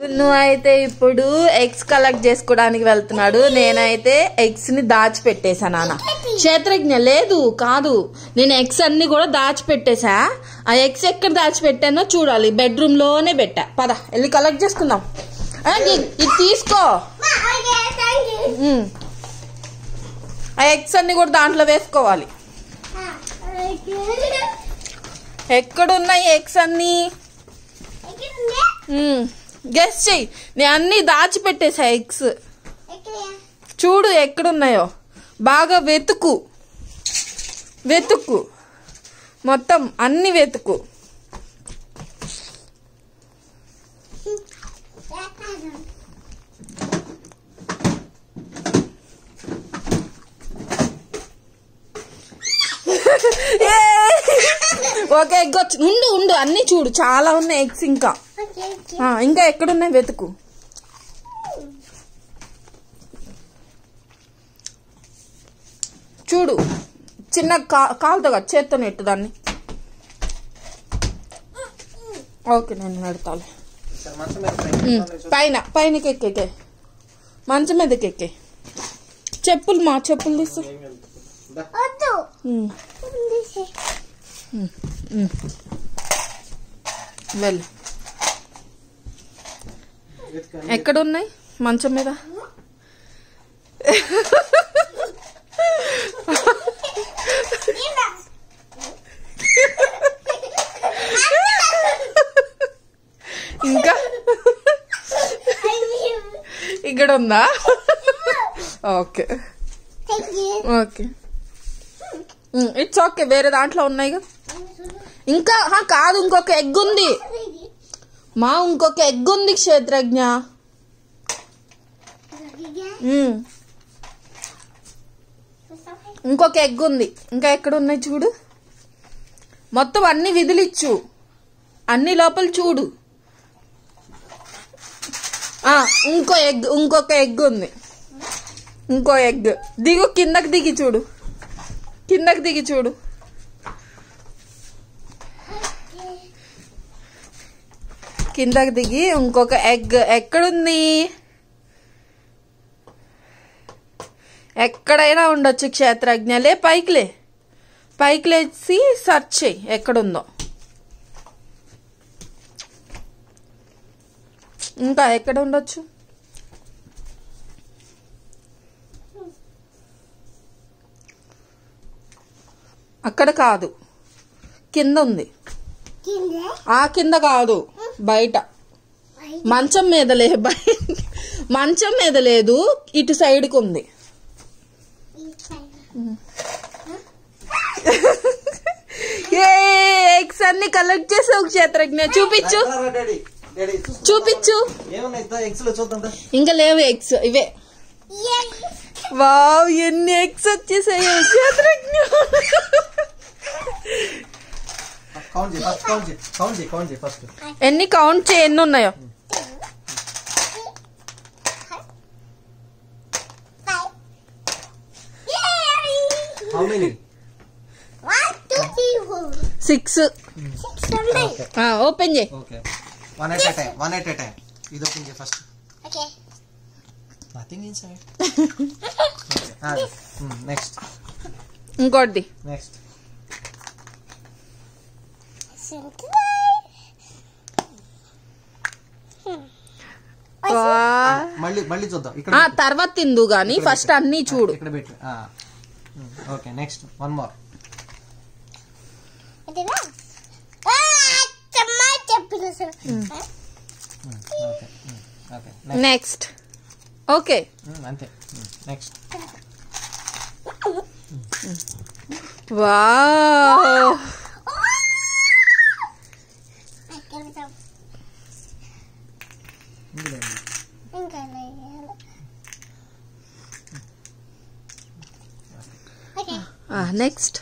నువ్వైతే ఇప్పుడు eggs collect చేసుకోవడానికి వెళ్తున్నాడు. నేనైతే ఎగ్స్ ని దాచిపెట్టేసా. నాన్న క్షేత్రజ్ఞ లేదు కాదు, నేను ఎగ్స్ అన్ని కూడా దాచిపెట్టేసా. ఆ ఎగ్స్ ఎక్కడ దాచిపెట్టానో చూడాలి. బెడ్రూమ్ లోనే పెట్టా. పద వెళ్ళి కలెక్ట్ చేసుకుందాం. ఇది తీసుకో. ఆ ఎగ్స్ అన్ని కూడా దాంట్లో వేసుకోవాలి. ఎక్కడున్నాయి ఎగ్స్ అన్ని? గెస్ చెయ్యి. నేను అన్ని దాచిపెట్టేసా ఎగ్స్. చూడు ఎక్కడున్నాయో. బాగా వెతుకు వెతుకు, మొత్తం అన్ని వెతుకు. ఓకే ఎగ్ వచ్చి ఉండు ఉండు, అన్ని చూడు, చాలా ఉన్నాయి ఎగ్స్. ఇంకా ఎక్కడున్నాయి వెతుకు. చూడు, చిన్న కాలుతో కాదు, చేత్తో నెట్టు దాన్ని. ఓకే నేను పెడతాను. పైన పైనకి ఎక్కే, మంచం మీదకి ఎక్కే. చెప్పులు మా చెప్పులు తీసు. వెళ్ళు. ఎక్కడున్నాయి? మంచం మీద. ఇంకా ఇక్కడ ఉందా? Okay okay, it's okay. వేరే దాంట్లో ఉన్నాయి కదా. ఇంకా కాదు, ఇంకొక ఎగ్ ఉంది మా, ఇంకొక ఎగ్ ఉంది క్షేత్రజ్ఞ. ఇంకొక ఎగ్ ఉంది. ఇంకా ఎక్కడ ఉన్నాయి చూడు. మొత్తం అన్ని విదిలిచ్చు, అన్ని లోపల చూడు. ఇంకొక ఎగ్ ఉంది. ఇంకో ఎగ్. దిగు, కిందకి దిగి చూడు, కిందకి దిగి చూడు. కిందకి దిగి ఇంకొక ఎగ్ ఎక్కడుంది? ఎక్కడైనా ఉండొచ్చు క్షేత్రజ్ఞలే. పైకిలే, పైకి లేచి సెర్చ్ చేయి ఎక్కడుందో. ఇంకా ఎక్కడ ఉండొచ్చు? అక్కడ కాదు, కింద ఉంది. ఆ కింద కాదు, బయట. మంచం మీద లే, మంచం మీద లేదు, ఇటు సైడ్కి ఉంది. ఏ ఎగ్స్ అన్ని కలెక్ట్ చేసావు క్షేత్రజ్ఞ. చూపించు చూపించు. ఇంకా లేవు ఎగ్స్, ఇవే. వావ్, ఎన్ని ఎగ్స్ వచ్చేసాయో క్షేత్రజ్ఞ. ఎన్ని కౌంట్ చేయి, ఎన్ని ఉన్నాయో. సిక్స్. ఓపెన్ చేయి. ఇంకోటి. నెక్స్ట్ మళ్ళీ చూద్దాం. తర్వాత తిందు గాని ఫస్ట్ అన్ని చూడు. Okay next one more. Next. Okay అంతే. నెక్స్ట్. Wow, next.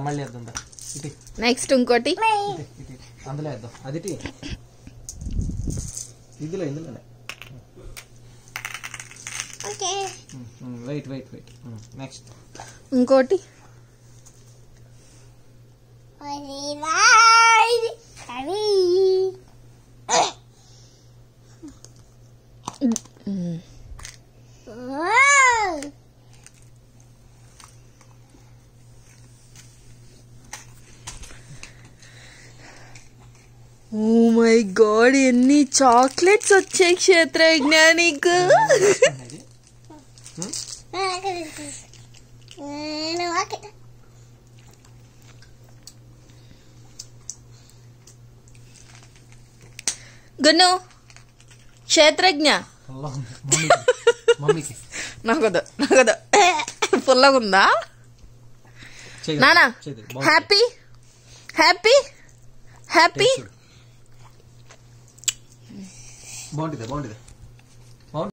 మళ్ళీ వేద్దాం. నెక్స్ట్ ఇంకోటి. అందులో వేద్దాం. అది ఇందులోనే. Okay wait. నెక్స్ట్ ఇంకోటి. ఓ మై గాడ్, ఎన్ని చాక్లెట్స్ వచ్చాయి క్షేత్రజ్ఞ నీకు. గున్ను క్షేత్రజ్ఞ నాకదు పుల్లగా ఉందా నానా? హ్యాపీ హ్యాపీ హ్యాపీ బాగుంటుంది బాగుంటుంది.